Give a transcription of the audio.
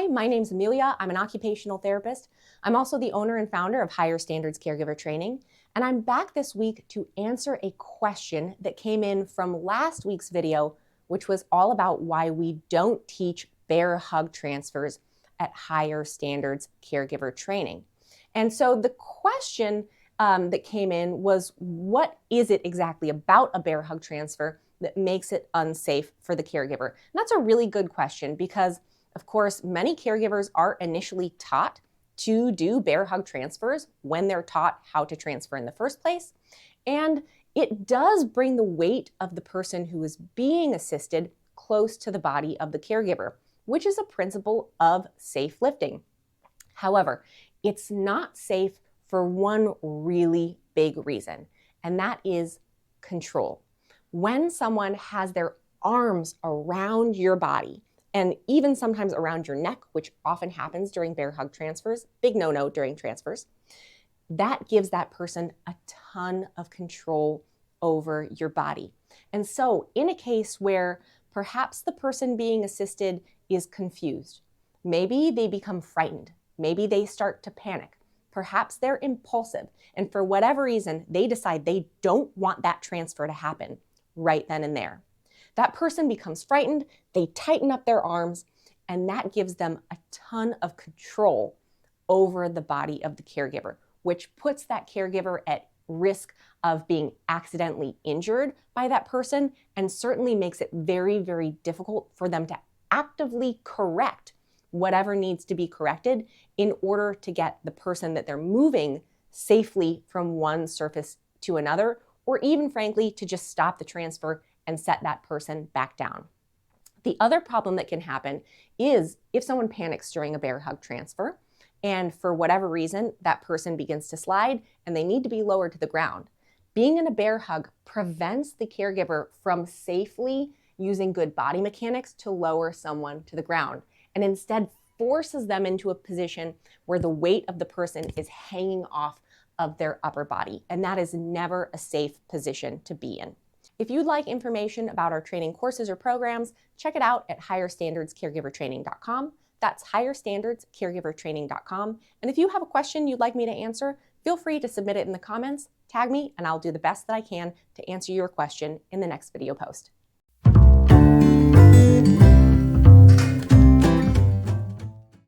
Hi, my name's Amelia. I'm an occupational therapist. I'm also the owner and founder of Higher Standards Caregiver Training, and I'm back this week to answer a question that came in from last week's video, which was all about why we don't teach bear hug transfers at Higher Standards Caregiver Training. And so the question that came in was, what is it exactly about a bear hug transfer that makes it unsafe for the caregiver? And that's a really good question because, of course, many caregivers are initially taught to do bear hug transfers when they're taught how to transfer in the first place. And it does bring the weight of the person who is being assisted close to the body of the caregiver, which is a principle of safe lifting. However, it's not safe for one really big reason, and that is control. When someone has their arms around your body, and even sometimes around your neck, which often happens during bear hug transfers, big no-no during transfers, that gives that person a ton of control over your body. And so in a case where perhaps the person being assisted is confused, maybe they become frightened, maybe they start to panic, perhaps they're impulsive, and for whatever reason, they decide they don't want that transfer to happen right then and there. That person becomes frightened, they tighten up their arms, and that gives them a ton of control over the body of the caregiver, which puts that caregiver at risk of being accidentally injured by that person and certainly makes it very, very difficult for them to actively correct whatever needs to be corrected in order to get the person that they're moving safely from one surface to another, or even frankly, to just stop the transfer and set that person back down. The other problem that can happen is if someone panics during a bear hug transfer, and for whatever reason, that person begins to slide and they need to be lowered to the ground. Being in a bear hug prevents the caregiver from safely using good body mechanics to lower someone to the ground, and instead forces them into a position where the weight of the person is hanging off of their upper body, and that is never a safe position to be in. If you'd like information about our training courses or programs, check it out at higherstandardscaregivertraining.com. That's higherstandardscaregivertraining.com. And if you have a question you'd like me to answer, feel free to submit it in the comments, tag me, and I'll do the best that I can to answer your question in the next video post.